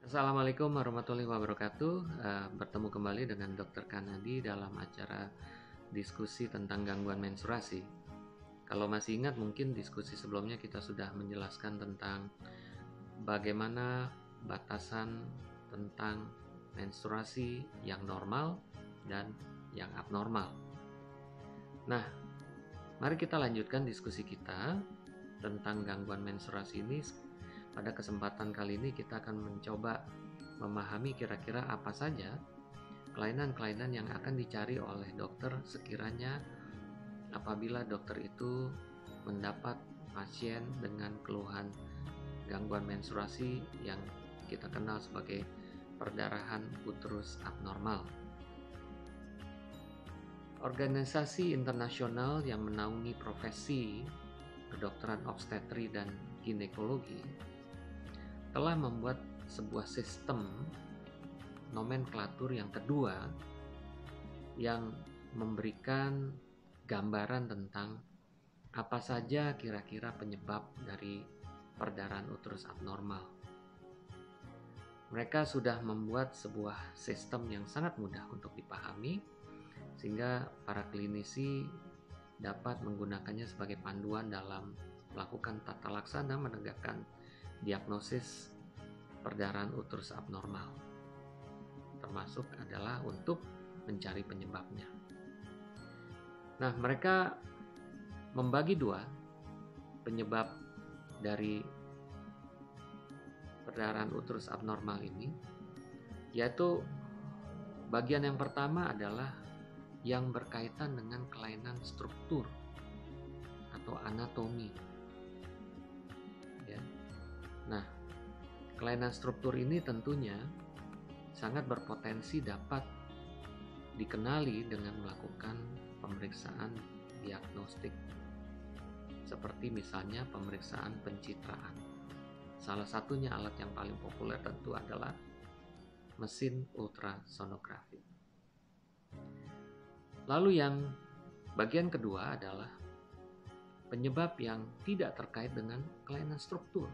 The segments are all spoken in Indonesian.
Assalamualaikum warahmatullahi wabarakatuh. Bertemu kembali dengan Dr. Kanadi dalam acara diskusi tentang gangguan menstruasi. Kalau masih ingat, mungkin diskusi sebelumnya kita sudah menjelaskan tentang bagaimana batasan tentang menstruasi yang normal dan yang abnormal. Nah, mari kita lanjutkan diskusi kita tentang gangguan menstruasi ini. Pada kesempatan kali ini kita akan mencoba memahami kira-kira apa saja kelainan-kelainan yang akan dicari oleh dokter sekiranya apabila dokter itu mendapat pasien dengan keluhan gangguan menstruasi yang kita kenal sebagai perdarahan uterus abnormal. Organisasi internasional yang menaungi profesi kedokteran obstetri dan ginekologi telah membuat sebuah sistem nomenklatur yang kedua yang memberikan gambaran tentang apa saja kira-kira penyebab dari perdarahan uterus abnormal. Mereka sudah membuat sebuah sistem yang sangat mudah untuk dipahami sehingga para klinisi dapat menggunakannya sebagai panduan dalam melakukan tata laksana menegakkan diagnosis perdarahan uterus abnormal, termasuk adalah untuk mencari penyebabnya. Nah, mereka membagi dua penyebab dari perdarahan uterus abnormal ini, yaitu bagian yang pertama adalah yang berkaitan dengan kelainan struktur atau anatomi. Ya. Nah, kelainan struktur ini tentunya sangat berpotensi dapat dikenali dengan melakukan pemeriksaan diagnostik, seperti misalnya pemeriksaan pencitraan. Salah satunya alat yang paling populer tentu adalah mesin ultrasonografi. Lalu yang bagian kedua adalah penyebab yang tidak terkait dengan kelainan struktur,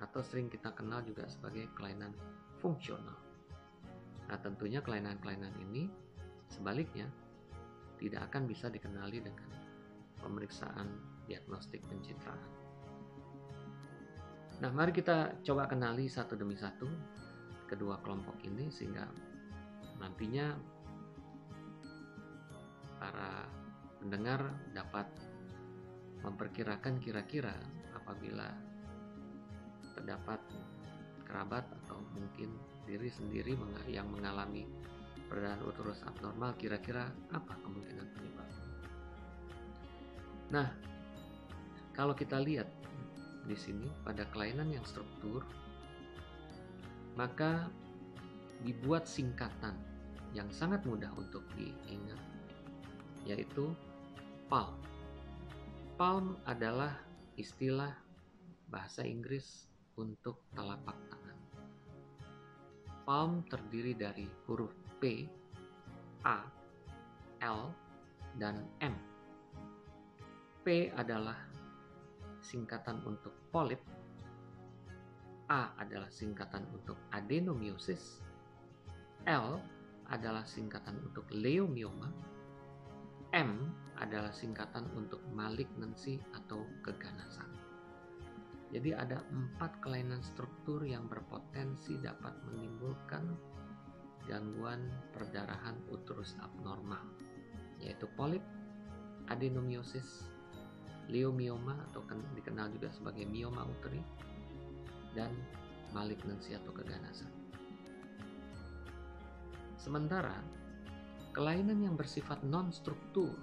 atau sering kita kenal juga sebagai kelainan fungsional. Nah, tentunya kelainan-kelainan ini sebaliknya tidak akan bisa dikenali dengan pemeriksaan diagnostik pencitraan. Nah, mari kita coba kenali satu demi satu kedua kelompok ini sehingga nantinya para pendengar dapat memperkirakan kira-kira apabila terdapat kerabat atau mungkin diri sendiri yang mengalami perdarahan uterus abnormal, kira-kira apa kemungkinan penyebabnya. Nah, kalau kita lihat di sini pada kelainan yang struktur, maka dibuat singkatan yang sangat mudah untuk diingat, yaitu PALM. PALM adalah istilah bahasa Inggris untuk telapak tangan. Palm terdiri dari huruf P, A, L, dan M. P adalah singkatan untuk polip, A adalah singkatan untuk adenomyosis, L adalah singkatan untuk leiomioma, M adalah singkatan untuk malignansi atau keganasan. Jadi ada 4 kelainan struktur yang berpotensi dapat menimbulkan gangguan perdarahan uterus abnormal, yaitu polip, adenomyosis, leiomioma atau dikenal juga sebagai mioma uteri, dan malignansi atau keganasan. Sementara kelainan yang bersifat non-struktur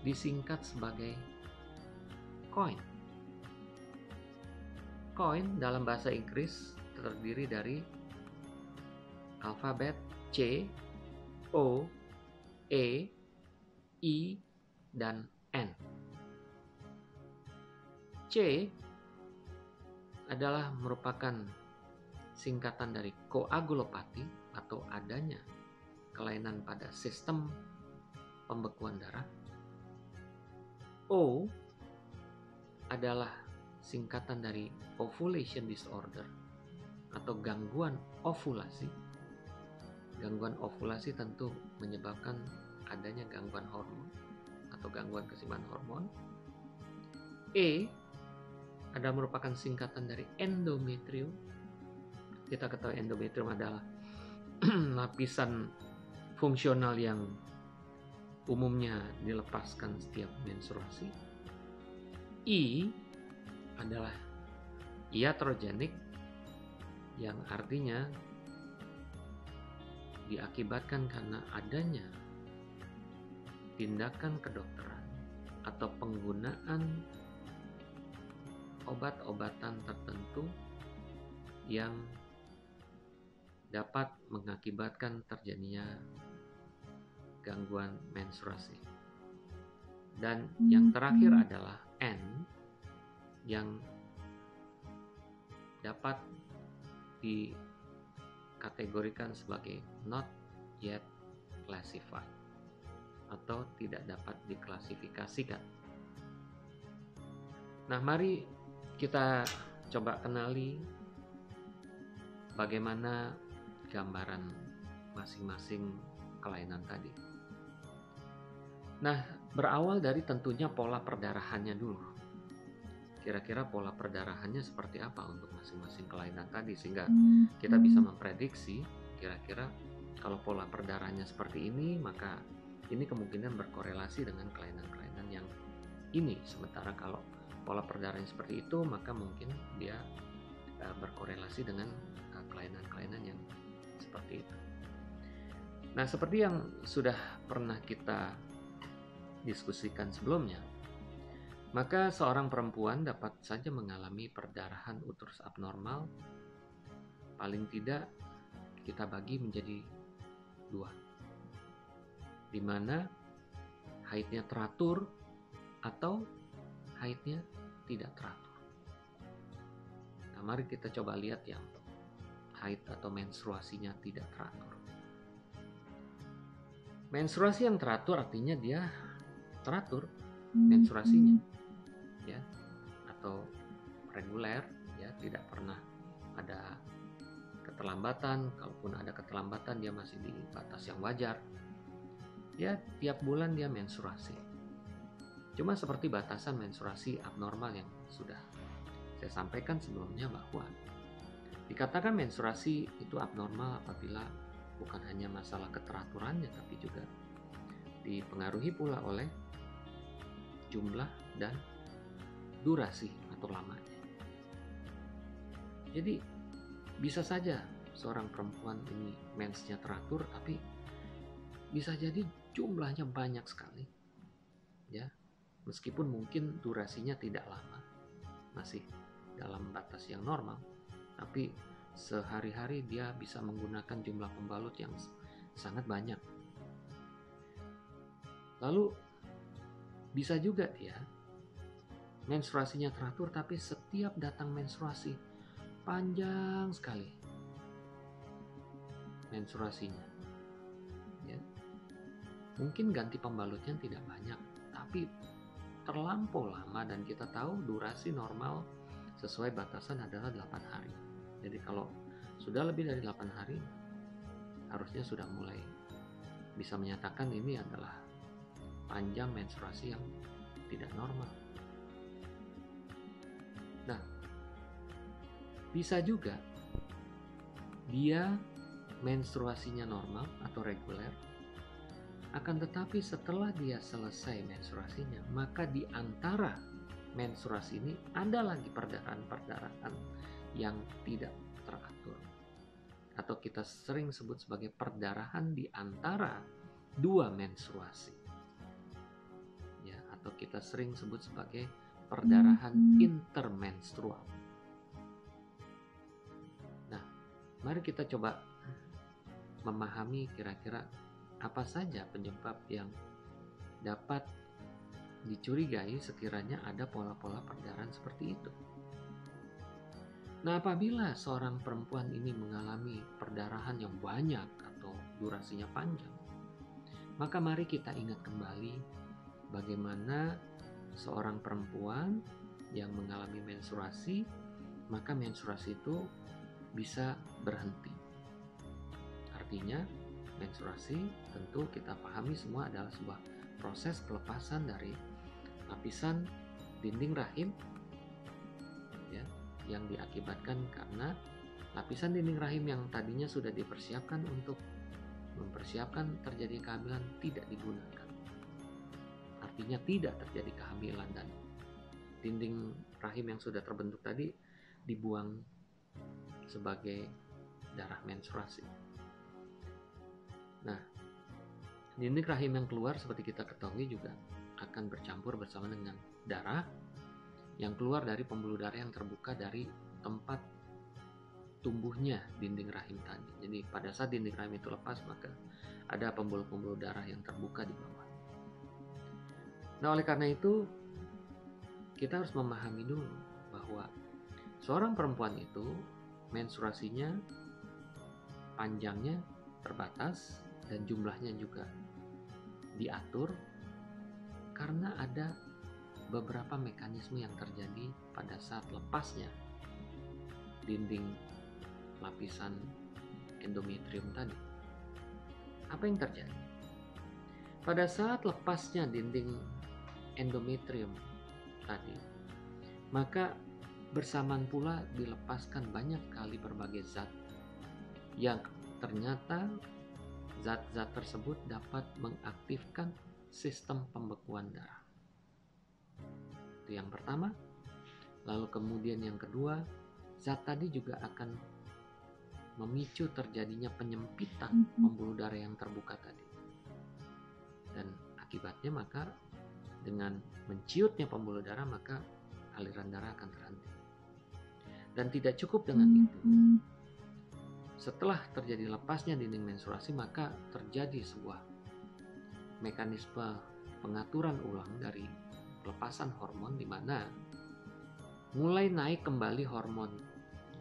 disingkat sebagai COIN. COIN dalam bahasa Inggris terdiri dari alfabet C, O, E, I, dan N. C adalah merupakan singkatan dari koagulopati atau adanya kelainan pada sistem pembekuan darah. O adalah singkatan dari ovulation disorder atau gangguan ovulasi. Gangguan ovulasi tentu menyebabkan adanya gangguan hormon atau gangguan keseimbangan hormon. E adalah merupakan singkatan dari endometrium. Kita ketahui endometrium adalah lapisan fungsional yang umumnya dilepaskan setiap menstruasi. I adalah iatrogenik, yang artinya diakibatkan karena adanya tindakan kedokteran atau penggunaan obat-obatan tertentu yang dapat mengakibatkan terjadinya gangguan menstruasi. Dan yang terakhir adalah N, yang dapat dikategorikan sebagai not yet classified atau tidak dapat diklasifikasikan. Nah, mari kita coba kenali bagaimana gambaran masing-masing kelainan tadi. Nah, berawal dari tentunya pola perdarahannya dulu. Kira-kira pola perdarahannya seperti apa untuk masing-masing kelainan tadi, sehingga kita bisa memprediksi kira-kira kalau pola perdarahannya seperti ini, maka ini kemungkinan berkorelasi dengan kelainan-kelainan yang ini. Sementara kalau pola perdarahannya seperti itu, maka mungkin dia berkorelasi dengan kelainan-kelainan yang seperti itu. Nah, seperti yang sudah pernah kita diskusikan sebelumnya, maka seorang perempuan dapat saja mengalami perdarahan uterus abnormal. Paling tidak kita bagi menjadi dua, di mana haidnya teratur atau haidnya tidak teratur. Nah, mari kita coba lihat yang haid atau menstruasinya tidak teratur. Menstruasi yang teratur artinya dia teratur menstruasinya, ya, atau reguler, ya, tidak pernah ada keterlambatan. Kalaupun ada keterlambatan, dia masih di batas yang wajar. Ya, tiap bulan dia menstruasi. Cuma seperti batasan menstruasi abnormal yang sudah saya sampaikan sebelumnya, bahwa dikatakan menstruasi itu abnormal apabila bukan hanya masalah keteraturannya, tapi juga dipengaruhi pula oleh jumlah dan durasi atau lamanya. Jadi bisa saja seorang perempuan ini mensnya teratur, tapi bisa jadi jumlahnya banyak sekali, ya, meskipun mungkin durasinya tidak lama, masih dalam batas yang normal, tapi sehari-hari dia bisa menggunakan jumlah pembalut yang sangat banyak. Lalu bisa juga dia menstruasinya teratur, tapi setiap datang menstruasi panjang sekali menstruasinya, ya. Mungkin ganti pembalutnya tidak banyak, tapi terlampau lama, dan kita tahu durasi normal sesuai batasan adalah 8 hari. Jadi kalau sudah lebih dari 8 hari, harusnya sudah mulai bisa menyatakan ini adalah panjang menstruasi yang tidak normal. Nah, bisa juga dia menstruasinya normal atau reguler, akan tetapi setelah dia selesai menstruasinya, maka di antara menstruasi ini ada lagi perdarahan-perdarahan yang tidak teratur, atau kita sering sebut sebagai perdarahan di antara dua menstruasi, ya, atau kita sering sebut sebagai perdarahan intermenstrual. Nah, mari kita coba memahami kira-kira apa saja penyebab yang dapat dicurigai sekiranya ada pola-pola perdarahan seperti itu. Nah, apabila seorang perempuan ini mengalami perdarahan yang banyak atau durasinya panjang, maka mari kita ingat kembali bagaimana seorang perempuan yang mengalami menstruasi, maka menstruasi itu bisa berhenti. Artinya, menstruasi tentu kita pahami semua adalah sebuah proses pelepasan dari lapisan dinding rahim ya, yang diakibatkan karena lapisan dinding rahim yang tadinya sudah dipersiapkan untuk mempersiapkan terjadi kehamilan tidak digunakan. Artinya tidak terjadi kehamilan dan dinding rahim yang sudah terbentuk tadi dibuang sebagai darah menstruasi. Nah, dinding rahim yang keluar seperti kita ketahui juga akan bercampur bersama dengan darah yang keluar dari pembuluh darah yang terbuka dari tempat tumbuhnya dinding rahim tadi. Jadi pada saat dinding rahim itu lepas, maka ada pembuluh-pembuluh darah yang terbuka di bawah. Nah, oleh karena itu kita harus memahami dulu bahwa seorang perempuan itu menstruasinya panjangnya terbatas dan jumlahnya juga diatur karena ada beberapa mekanisme yang terjadi pada saat lepasnya dinding lapisan endometrium tadi. Apa yang terjadi? Pada saat lepasnya dinding endometrium tadi, maka bersamaan pula dilepaskan banyak kali berbagai zat yang ternyata zat-zat tersebut dapat mengaktifkan sistem pembekuan darah. Itu yang pertama. Lalu kemudian yang kedua, zat tadi juga akan memicu terjadinya penyempitan pembuluh darah yang terbuka tadi. Dan akibatnya maka dengan menciutnya pembuluh darah maka aliran darah akan terhenti. Dan tidak cukup dengan itu. Setelah terjadi lepasnya dinding menstruasi maka terjadi sebuah mekanisme pengaturan ulang dari pelepasan hormon di mana mulai naik kembali hormon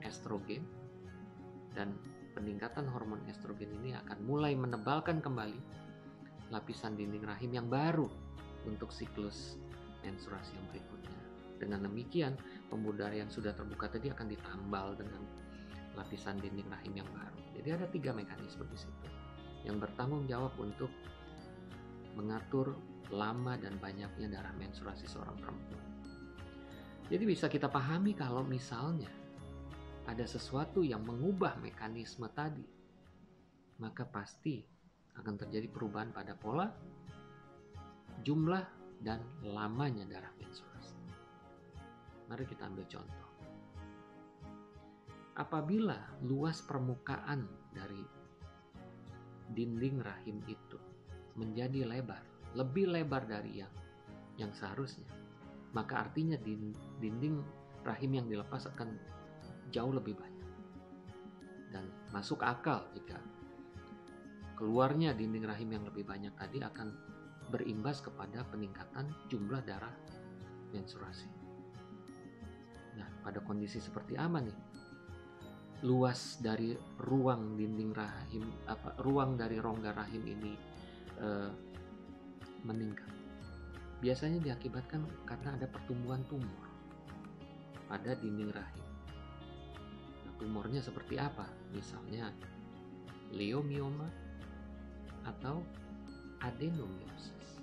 estrogen dan peningkatan hormon estrogen ini akan mulai menebalkan kembali lapisan dinding rahim yang baru untuk siklus menstruasi yang berikutnya. Dengan demikian, pembuluh darah yang sudah terbuka tadi akan ditambal dengan lapisan dinding rahim yang baru. Jadi ada 3 mekanisme di situ yang bertanggung jawab untuk mengatur lama dan banyaknya darah menstruasi seorang perempuan. Jadi bisa kita pahami kalau misalnya ada sesuatu yang mengubah mekanisme tadi, maka pasti akan terjadi perubahan pada pola, jumlah, dan lamanya darah menstruasi. Mari kita ambil contoh. Apabila luas permukaan dari dinding rahim itu menjadi lebar, lebih lebar dari yang seharusnya, maka artinya dinding rahim yang dilepas akan jauh lebih banyak. Dan masuk akal jika keluarnya dinding rahim yang lebih banyak tadi akan berimbas kepada peningkatan jumlah darah menstruasi. Nah, pada kondisi seperti apa nih? Luas dari ruang dinding rahim, ruang dari rongga rahim ini meningkat. Biasanya diakibatkan karena ada pertumbuhan tumor pada dinding rahim. Nah, tumornya seperti apa? Misalnya leiomioma atau adenomiosis.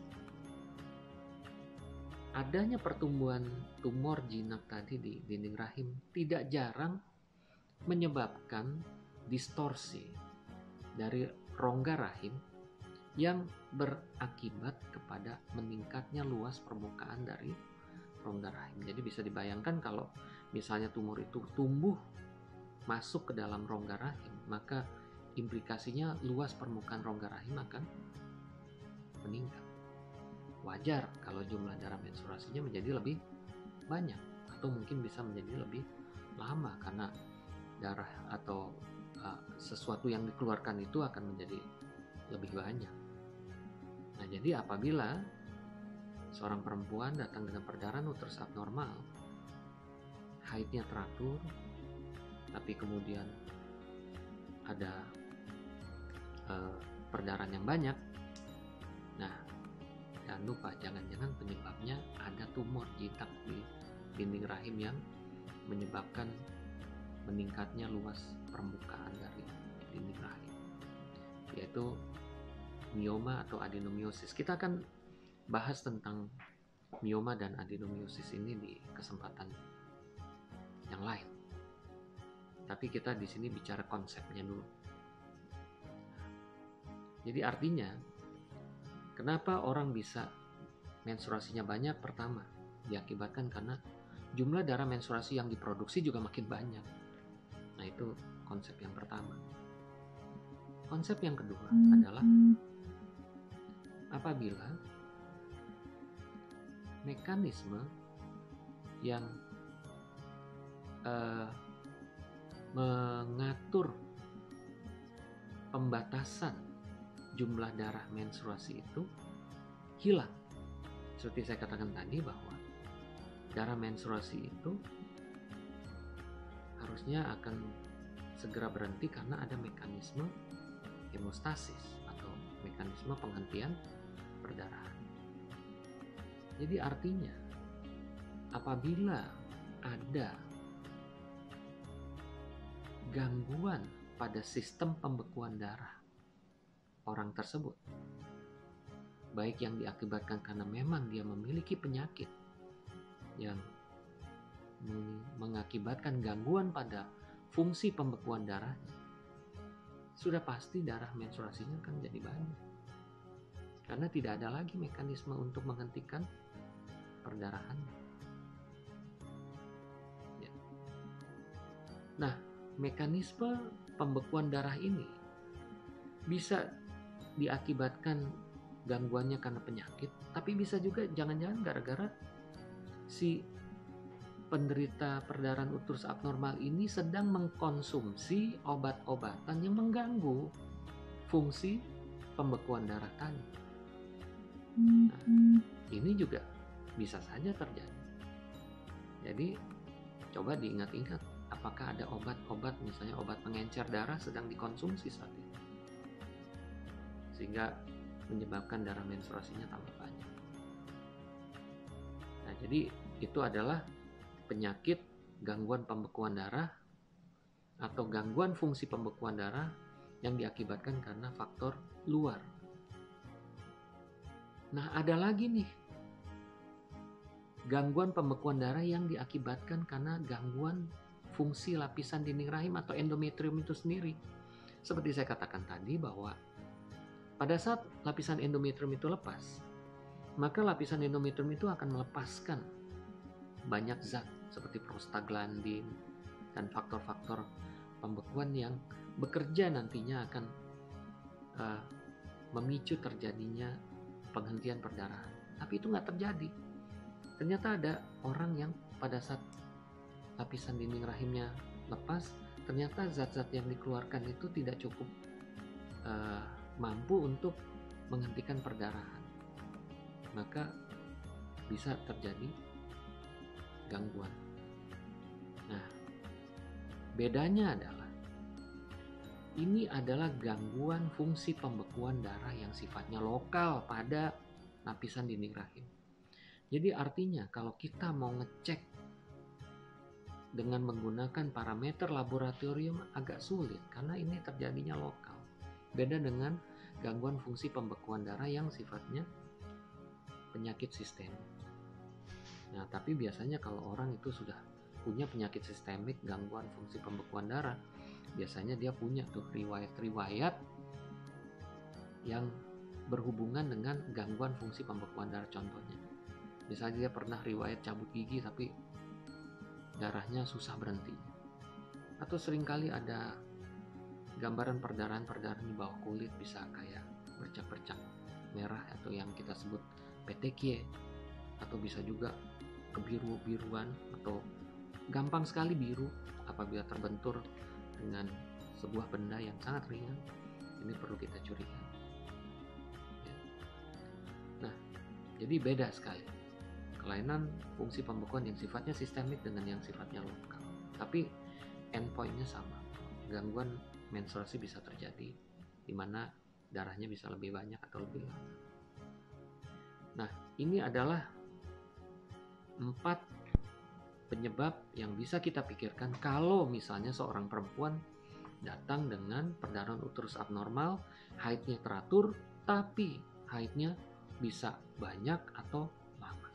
Adanya pertumbuhan tumor jinak tadi di dinding rahim tidak jarang menyebabkan distorsi dari rongga rahim yang berakibat kepada meningkatnya luas permukaan dari rongga rahim. Jadi bisa dibayangkan kalau misalnya tumor itu tumbuh masuk ke dalam rongga rahim, maka implikasinya luas permukaan rongga rahim akan meningkat. Wajar kalau jumlah darah menstruasinya menjadi lebih banyak atau mungkin bisa menjadi lebih lama karena darah atau sesuatu yang dikeluarkan itu akan menjadi lebih banyak. Nah, jadi apabila seorang perempuan datang dengan perdarahan uterus abnormal, haidnya teratur, tapi kemudian ada perdarahan yang banyak, nah jangan lupa jangan-jangan penyebabnya ada tumor jinak di dinding rahim yang menyebabkan meningkatnya luas permukaan dari dinding rahim, yaitu mioma atau adenomiosis. Kita akan bahas tentang mioma dan adenomiosis ini di kesempatan yang lain. Tapi kita di sini bicara konsepnya dulu. Jadi artinya, kenapa orang bisa menstruasinya banyak? Pertama, diakibatkan karena jumlah darah menstruasi yang diproduksi juga makin banyak. Nah, itu konsep yang pertama. Konsep yang kedua adalah apabila mekanisme yang mengatur pembatasan jumlah darah menstruasi itu hilang. Seperti saya katakan tadi bahwa darah menstruasi itu harusnya akan segera berhenti karena ada mekanisme hemostasis atau mekanisme penghentian perdarahan. Jadi artinya apabila ada gangguan pada sistem pembekuan darah orang tersebut, baik yang diakibatkan karena memang dia memiliki penyakit yang mengakibatkan gangguan pada fungsi pembekuan darahnya, sudah pasti darah menstruasinya akan jadi banyak karena tidak ada lagi mekanisme untuk menghentikan perdarahan. Ya. Nah, mekanisme pembekuan darah ini bisa diakibatkan gangguannya karena penyakit, tapi bisa juga jangan-jangan gara-gara si penderita perdarahan uterus abnormal ini sedang mengkonsumsi obat-obatan yang mengganggu fungsi pembekuan darah tadi. Nah, ini juga bisa saja terjadi. Jadi coba diingat-ingat, apakah ada obat-obat, misalnya obat pengencer darah sedang dikonsumsi saat ini, sehingga menyebabkan darah menstruasinya tambah banyak. Nah, jadi itu adalah penyakit gangguan pembekuan darah atau gangguan fungsi pembekuan darah yang diakibatkan karena faktor luar. Nah, ada lagi nih gangguan pembekuan darah yang diakibatkan karena gangguan fungsi lapisan dinding rahim atau endometrium itu sendiri. Seperti saya katakan tadi bahwa pada saat lapisan endometrium itu lepas, maka lapisan endometrium itu akan melepaskan banyak zat seperti prostaglandin dan faktor-faktor pembekuan yang bekerja nantinya akan memicu terjadinya penghentian perdarahan. Tapi itu nggak terjadi. Ternyata ada orang yang pada saat lapisan dinding rahimnya lepas, ternyata zat-zat yang dikeluarkan itu tidak cukup mampu untuk menghentikan perdarahan, maka bisa terjadi gangguan. Nah, bedanya adalah ini adalah gangguan fungsi pembekuan darah yang sifatnya lokal pada lapisan dinding rahim. Jadi artinya kalau kita mau ngecek dengan menggunakan parameter laboratorium agak sulit karena ini terjadinya lokal. Beda dengan gangguan fungsi pembekuan darah yang sifatnya penyakit sistemik. Nah, tapi biasanya kalau orang itu sudah punya penyakit sistemik, gangguan fungsi pembekuan darah, biasanya dia punya tuh riwayat-riwayat yang berhubungan dengan gangguan fungsi pembekuan darah. Contohnya, misalnya dia pernah riwayat cabut gigi tapi darahnya susah berhenti, atau seringkali ada gambaran perdarahan di bawah kulit, bisa kayak bercak-bercak merah atau yang kita sebut petekie, atau bisa juga kebiru-biruan atau gampang sekali biru apabila terbentur dengan sebuah benda yang sangat ringan. Ini perlu kita curigai. Nah, jadi beda sekali kelainan fungsi pembekuan yang sifatnya sistemik dengan yang sifatnya lokal, tapi endpointnya sama. Gangguan menstruasi bisa terjadi di mana darahnya bisa lebih banyak atau lebih lama. Nah, ini adalah 4 penyebab yang bisa kita pikirkan kalau misalnya seorang perempuan datang dengan perdarahan uterus abnormal, haidnya teratur, tapi haidnya bisa banyak atau lama.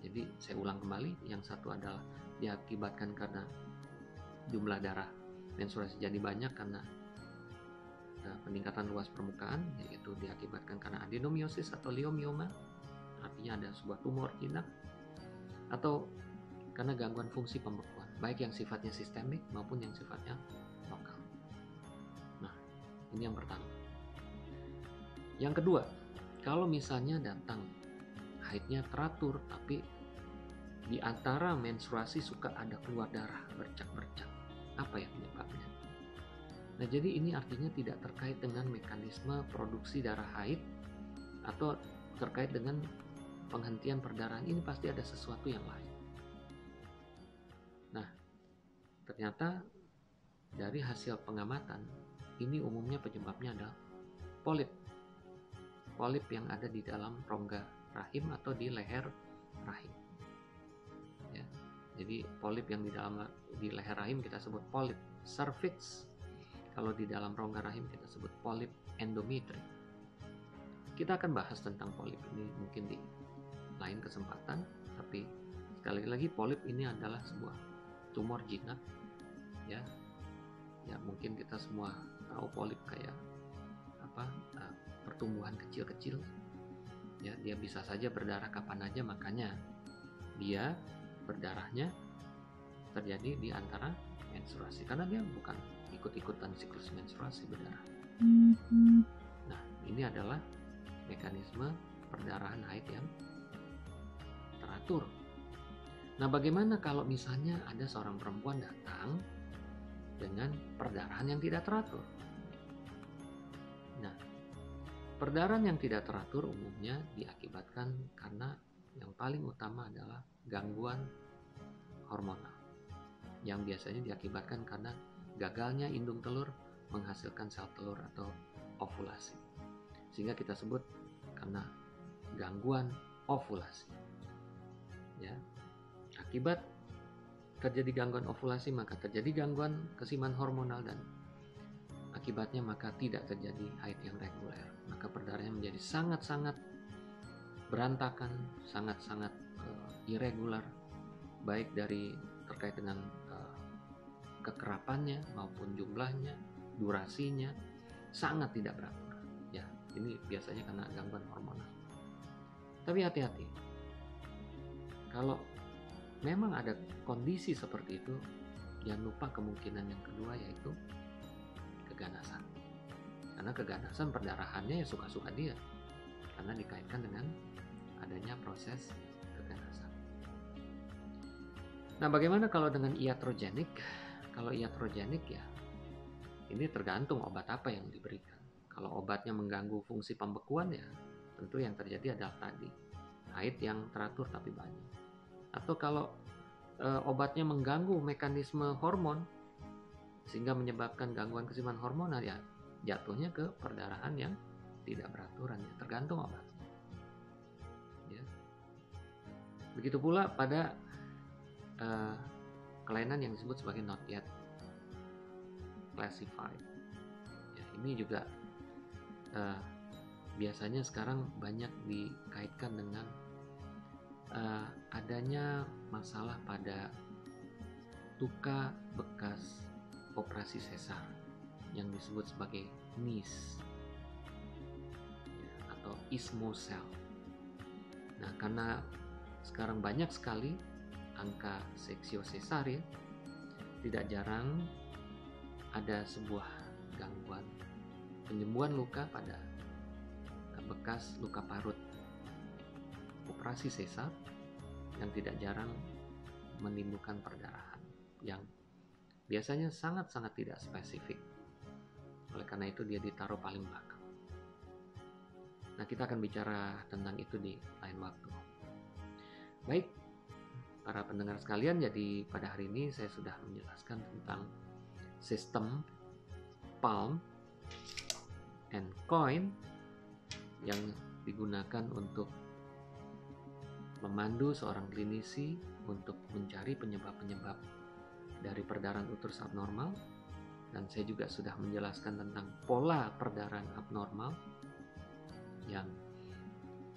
Jadi saya ulang kembali, yang satu adalah diakibatkan karena jumlah darah menstruasi jadi banyak karena peningkatan luas permukaan, yaitu diakibatkan karena adenomiosis atau leiomioma, artinya ada sebuah tumor jinak, atau karena gangguan fungsi pembekuan, baik yang sifatnya sistemik maupun yang sifatnya lokal. Nah, ini yang pertama. Yang kedua, kalau misalnya datang haidnya teratur, tapi di antara menstruasi suka ada keluar darah bercak-bercak, apa ya penyebabnya? Nah, jadi ini artinya tidak terkait dengan mekanisme produksi darah haid atau terkait dengan penghentian perdarahan. Ini pasti ada sesuatu yang lain. Nah, ternyata dari hasil pengamatan, ini umumnya penyebabnya adalah polip. Polip yang ada di dalam rongga rahim atau di leher rahim. Ya, jadi polip yang di leher rahim kita sebut polip cervix. Kalau di dalam rongga rahim kita sebut polip endometri. Kita akan bahas tentang polip ini mungkin di lain kesempatan, tapi sekali lagi polip ini adalah sebuah tumor jinak, ya. Ya mungkin kita semua tahu polip kayak apa, pertumbuhan kecil-kecil. Ya, dia bisa saja berdarah kapan aja, makanya dia berdarahnya terjadi di antara menstruasi karena dia bukan ikut-ikutan siklus menstruasi berdarah. Nah, ini adalah mekanisme perdarahan haid yang teratur. Nah, bagaimana kalau misalnya ada seorang perempuan datang dengan perdarahan yang tidak teratur? Nah, perdarahan yang tidak teratur umumnya diakibatkan karena yang paling utama adalah gangguan hormonal, yang biasanya diakibatkan karena gagalnya indung telur menghasilkan sel telur atau ovulasi, sehingga kita sebut karena gangguan ovulasi. Ya, akibat terjadi gangguan ovulasi maka terjadi gangguan keseimbangan hormonal dan akibatnya maka tidak terjadi haid yang reguler, maka perdarahannya menjadi sangat-sangat berantakan, sangat-sangat irregular, baik dari terkait dengan kekerapannya maupun jumlahnya, durasinya sangat tidak beratur. Ya, ini biasanya karena gangguan hormonal. Tapi hati-hati, kalau memang ada kondisi seperti itu, jangan lupa kemungkinan yang kedua yaitu keganasan. Karena keganasan perdarahannya ya suka-suka dia, karena dikaitkan dengan adanya proses keganasan. Nah, bagaimana kalau dengan iatrogenik? Kalau iatrogenik ya, ini tergantung obat apa yang diberikan. Kalau obatnya mengganggu fungsi pembekuan ya, tentu yang terjadi adalah tadi, haid yang teratur tapi banyak. Atau kalau obatnya mengganggu mekanisme hormon sehingga menyebabkan gangguan keseimbangan hormonal, ya jatuhnya ke perdarahan yang tidak beraturan, ya tergantung obatnya. Ya. Begitu pula pada kelainan yang disebut sebagai not yet classified. Ya, ini juga biasanya sekarang banyak dikaitkan dengan adanya masalah pada luka bekas operasi sesar yang disebut sebagai NIS, ya, atau ismocele. Nah, karena sekarang banyak sekali angka seksio sesar, ya, tidak jarang ada sebuah gangguan penyembuhan luka pada bekas luka parut operasi sesar yang tidak jarang menimbulkan perdarahan yang biasanya sangat-sangat tidak spesifik. Oleh karena itu dia ditaruh paling belakang. Nah, kita akan bicara tentang itu di lain waktu. Baik, para pendengar sekalian, jadi pada hari ini saya sudah menjelaskan tentang sistem palm and coin yang digunakan untuk memandu seorang klinisi untuk mencari penyebab-penyebab dari perdarahan uterus abnormal, dan saya juga sudah menjelaskan tentang pola perdarahan abnormal yang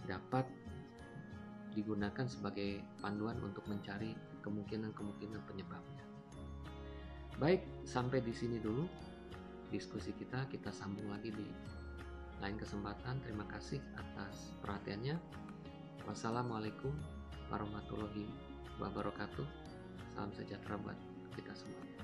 dapat digunakan sebagai panduan untuk mencari kemungkinan-kemungkinan penyebabnya. Baik, sampai di sini dulu diskusi kita. Kita sambung lagi di lain kesempatan. Terima kasih atas perhatiannya. Wassalamualaikum warahmatullahi wabarakatuh. Salam sejahtera buat kita semua.